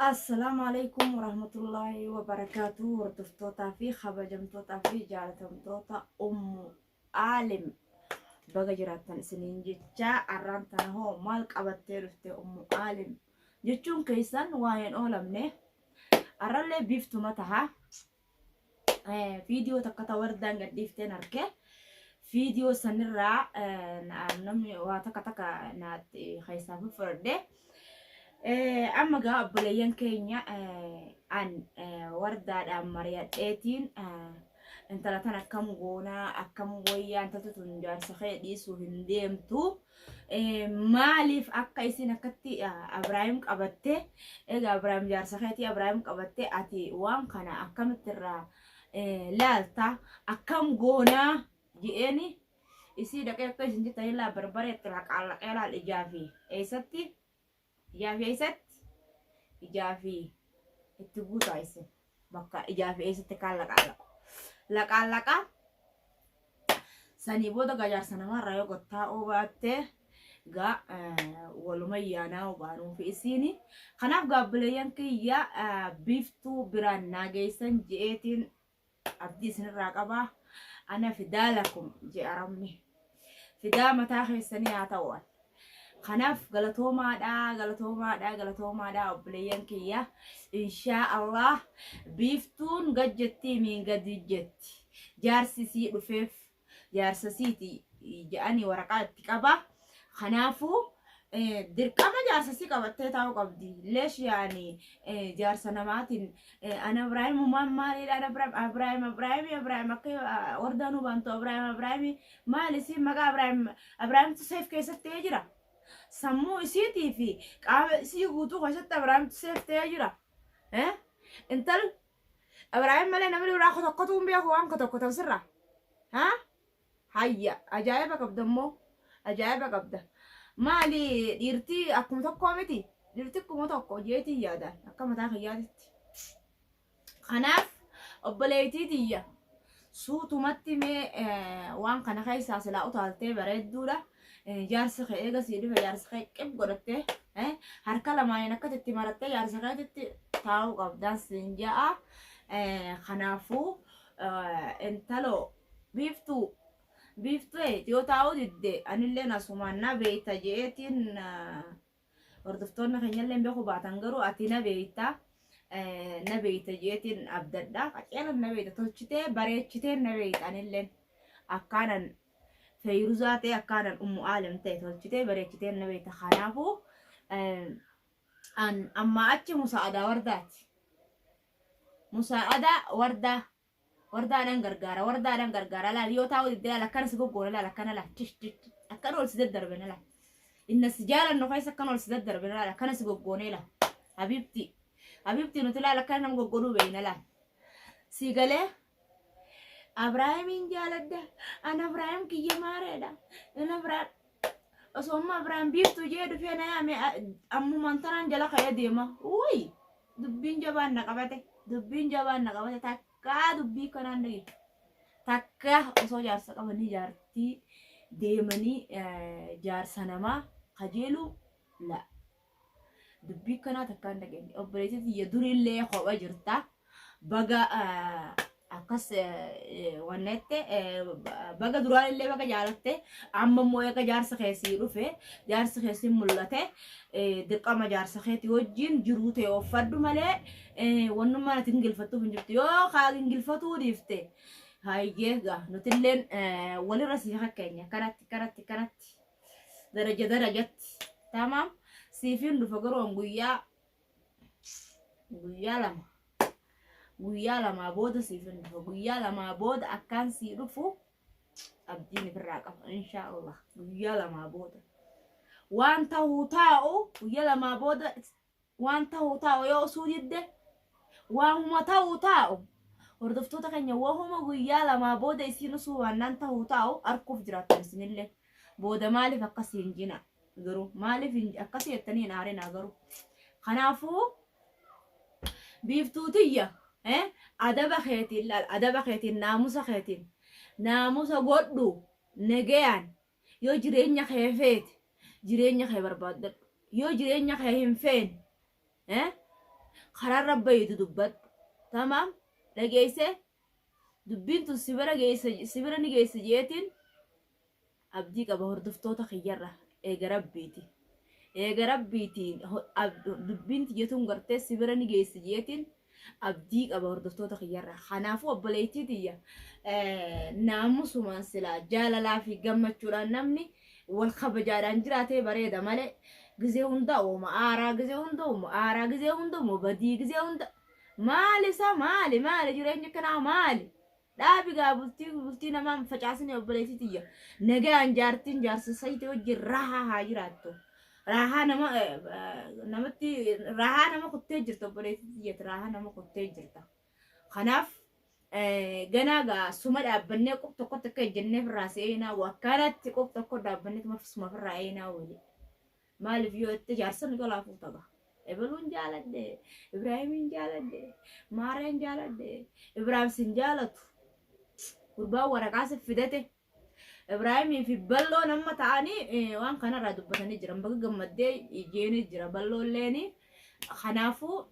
السلام عليكم ورحمة الله وبركاته. وردفتوتا في خبجمتوتا في جالتمتوتا عالم بقى جراتن سنين جتشا أرانتنا هو مالك أبتيرفتي عالم جتشون كيسان واين أولمني أرالي بيفتو متها فيديو تكتا وردان قديفتين أركي فيديو سنرا نمي واتكتك نات خيسافي فرده amma ga abulayan kenya an wardaadhaan mari'adheetiin intalatan akkam goonaa akkam wayyaa intaltu tun jaarsakee dhiisuu hin deemtu maaliif akka isin akkatti Abrahaam qabatte egaa Abrahaam jaarsakeetii Abrahaam qabatte ati waan kana akkamittirraa laalta akkam goonaa je'eeni isii dhaqee akka isin jettan illaa barbareetti laqaallaqee laal ijaafi eessatti ijaafi eessatti ijaafi itti buutaa isin bakka ijaafi eessatti kaan laqaallaqa sanii booda gajaarsa namarraa yoo gottaa'uu baatte gaa waluma yaanaa obaanuu fi isiini kanaaf gaabbileeyyan kiyya biiftuu biraan naageessan je'eetiin abdii isinirraa qabaa ana fidaa lakum je'a rabni fidaa mataa keessanii haa ta'uwan kanaaf galatoomaadhaa obboleeyyan kiyya inshaa Allah biiftuun gajjettii miin gadi jetti jaarsi sii dhufeef jaarsa siiti jedhanii waraqaa itti qaba kanaafuu dirqama jaarsa sii qabattee taa'uu qabdi leesh yaani jaarsa namaatiin ana Ibrahim maaliidha Ibrahim akka wardaanuu baantu Ibrahim maali si maqaa Ibrahimtu seef keessatti jira sammuu isiitii fi qaama isii guutuu keessatti Ibraahimtu seeftee jira. Intal Ibraahim malee namni biraa tokkotu hin beeku waan tokko ta'u sirra. Hayya ajaa'iba qabda immoo ajaa'iba qabda. Maali dhiirtii akkuma tokkoo miti dhiirtii akkuma tokko jeetii yaadaan akka mataa kiyyaatitti. Kanaaf obboleettii tiyya suutumatti mee waan kana keessaa silaa utaaltee bareedduudha. jaarsa kee eega sii dhufe jaarsa kee qib godhattee harka lamaaniin akka itti marattee jaarsa keetitti taa'uu qabdaan siin ja'a. Kanaafuu intalo biiftuu yoo taa'uu didde anillee asumaan na beeyta jeetiin hordoftoonni keenyallee beeku baatan garuu ati na beeyta jeetiin abdadha qaceelan na beeyta tolchitee bareechitee na beeyta anilleen akkaanan فيروزاتي أكان عالم تولشتي بريكتي نبيت خنافو أن أما أتش مساعدة وردة أنا غرغارة لا ليو تاو دي لا كان سكو غولا لا كان لا تش أكان ول سيد دربنا لا إن السجال إنه فايس كان ول سيد دربنا لا كان سكو غوني لا حبيبتي نتلا لا كان نمغو غورو بينا لا سيغله Ibrahim jaaladha ana Ibrahim kiyya maareedha ana Ibrahim osoma Ibrahim biiftu jee dhufee na yaame ammumaan tanaan jala ka'ee deema uyi dubbiin jabaan na qabate takkaa dubbii kanaan dhage takka osoo jaarsa qabanii jaartii deemanii jaarsa namaa kajeelu la dubbii kanaa takkaan dhageenye obboleettii tiyya durillee kophaa jirta baga akkas wannette baga duraan illee baga jaalatte amma immoo eega jaarsa keessii dhufe jaarsa keessii mul'ate dirqama jaarsa keetii wajjin jiruu ta'e uffadhu malee wannummaan ati ingilfattuuf hin jirtu yoo kaa ingilfatuu dhiifte hayyeega nutilleen walirra sii fakkeenya kanatti darajatti tamaam siifin dhufa garuu guyyaa lama booda siifin dhufa guyyaa lama booda akkaan sii dhufu abdiin ofirraa qaba inshaa Allah guyyaa lama booda waan ta'uu taa'u guyyaa lama booda waan ta'uu taa'u yoo osoo didde waanuma ta'uu taa'u hordoftoota keenya waanuma guyyaa lama booda isiin osoo waannaan ta'uu taa'u arkuuf jiraattan isinillee booda maaliif akkasiin jina garuu maaliif akkasii jettanii naarina garuu kanaafuu biiftuutiyya adaba keetiin naamusa godhu negayaan yoo jireenya kee feete jireenya kee barbaadadhu yoo jireenya kee hin feene قرار ربي يدبت تمام لجيسه دبين تسيبرا جيسه سيبرا نجيسه جيتين أبديك أبهر دفتوتا خيرة إيه جربيتين دبين تجيتون قرتي سيبرا نجيسه جيتين أبديك أبهر دفتوتا خيرة خنافو أبليتي ديا ناموس ومانسلا جالا في جمة شوران نمني والخبجاران جراتي بريدة مالي gize hunda uma ara gize hunda uma ara gize hunda uma badi gize hunda mali sa mali jireenya kana mali dhaabi gaa bultii nama facaasin obboleetii tiyya nagaan jaartiin jaarsa sayte wajji rahaa jiraattu rahaa nama kuttee jirta obboleetii tiyya rahaa nama kuttee jirta kanaaf ganaa gaa suma dhaabbannee qof tokko takka jennee firraa se'inaa wakkaanatti qof tokko dhaabbannee tuma suma firraa eenaa wali مال فيو التجارسن قلا فوتها إبلون جالد إبراهيم جالد مارين جالد إبراهيم سنجالت قربا ورقاس فدته إبراهيم في بلو نما تاني وان كان رادو بتاني جرام بقى جمدة يجيني جرا بلو ليني خنافو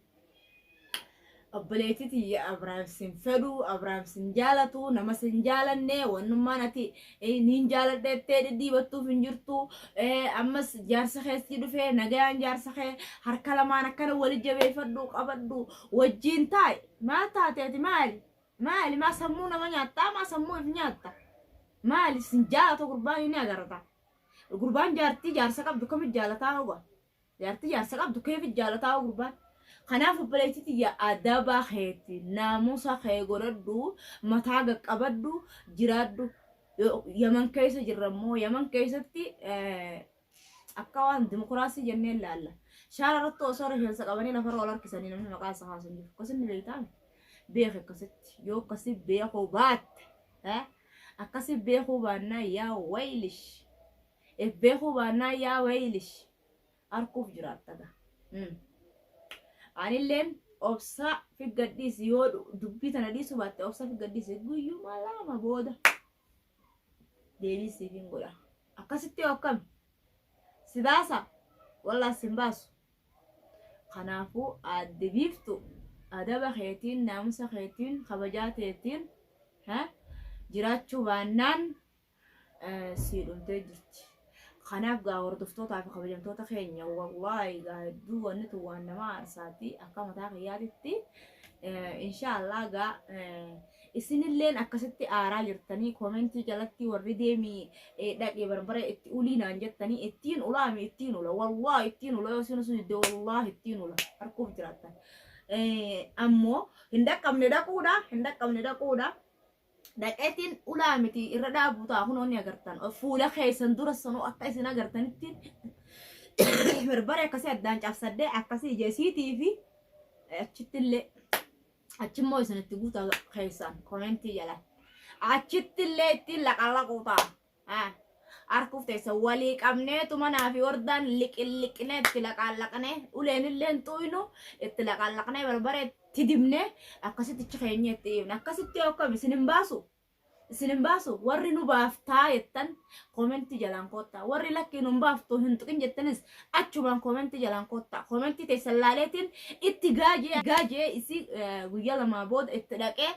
أبليتي تي أبراهيم سنفدو أبراهيم سنجالتو نما سنجالنة ونما نتي نينجالة تدي بتو فنجرتو أمس جارس خيس يدو في نجان جارس خي هركلا ما نكنا ولي جبي فدو قبضو وجين تاي ما تاتي مالي ما سمونا ما نياتا ما سموه في نياتا مالي سنجالتو قربان ينقرتا القربان جارتي جارسك أبدو كم الجالتا هو جارتي جارسك أبدو كيف الجالتا هو قربان خناف بليتي يا أدابا خيتي ناموسا خيغوردو متاغا قبدو جرادو يمن كيس جرمو يمن كيستي أكوان ديمقراطي جنين لالا شارع رتو صار هي سقبني نفر ولا كسني نمن مقاس خاصني كسن ليتان بيخ كست يو كسي بيخو بات ها أكسي بيخو بانا يا ويلش بيخو بانا يا ويلش أركوف جرات تدا أنا لين أبصر في قديس يود دبيت أنا دي سبات أبصر في قديس يقول ما ما بودا ديري سيفين قولا أكاسيتي أكم سداسة والله سنباسو خنافو أدبيفتو أدب خيتين ناموس خيتين خبجات خيتين ها جراتشو بانان سيدون تجرت خناف قاور دفتوتا في خبجمتوتا خينيا والله قاعدو ونتو وانا ما أرساتي أكام تا قيادتي إن شاء الله قا السنين اللين أكستي آرا جرتني كومنتي جلتي ورديمي داكي بربرة اتقولينا انجتني اتين أولامي اتين أولا والله اتين أولا يوسينا سيدي والله اتين أولا أركوب جراتا أمو هندك كم نداكودا دقيتين أولامتي الرداء بوتا هنوني أغرتان فولا خيسان دور السنو أكاسينا أغرتان اتين بربرة أكاسي أدان جافسده أكاسي جيسي تيفي أتشتلي أتشمو يسان تقوتا خيسان كومنتي جلا أتشتلي اتين لقالا قوتا أركوف تيسواليك أمنيتو منافي وردان لك نت لقالقني ولين اللين توينو اتلقالقني بربرة تدمني أكاسي تشخيني تيم أكاسي تيوكا سنباسو وري نبافتا يتن كومنتي جلان كوتا وري لكي نبافتو هنتكين جتنس أتشوبان كومنتي جلان كوتا كومنتي تيسلاليتين اتجاجي إسي ويالا ما بود اتلاقي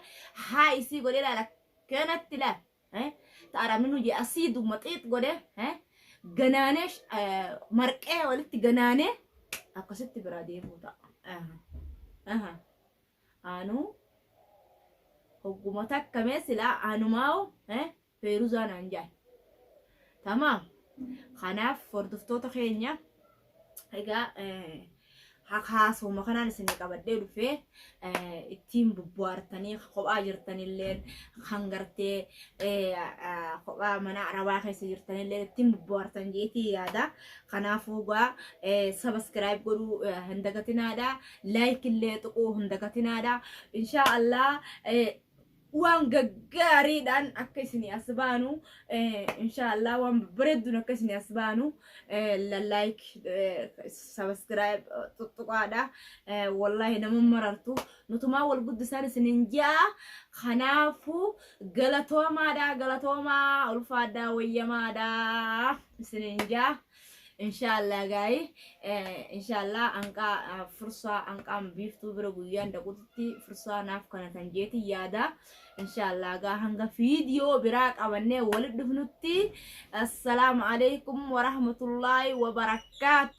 ها إسي قولي لك كانت تلا تارا منو جي أسيد ومطيط قولي جنانش مرقه ولت جنانه أكاسي برادي فوتا أنو حكومتك كمثلا أنو ماو فيروزان أنجاي تمام خناف فردفتو تخينيا هيجا خاص وما كان نسني كبدي في التيم ببوارتني خبا جرتني الليل خنجرتي خبا منع رواخي سجرتني الليل التيم ببوارتني جيتي هذا خنافوجا سبسكرايب قولوا هندقتنا هذا لايك اللي تقو هندقتنا هذا إن شاء الله وان جاري دان أكيسني أسبانو إن شاء الله وان بردو أكيسني أسبانو لايك سبسكرايب تطقادا والله نمم مررتو نتما والقد سارس ننجا خنافو غلطوما دا ألفادا ويما دا سننجا إن شاء الله جاي إن شاء الله أنك فرصة أنك أم بيفتو برجويان دقوتي فرصة ناف كانت تنجيتي يادا إن شاء الله جا هنگا فيديو براك أبني ولد دفنتي السلام عليكم ورحمة الله وبركاته.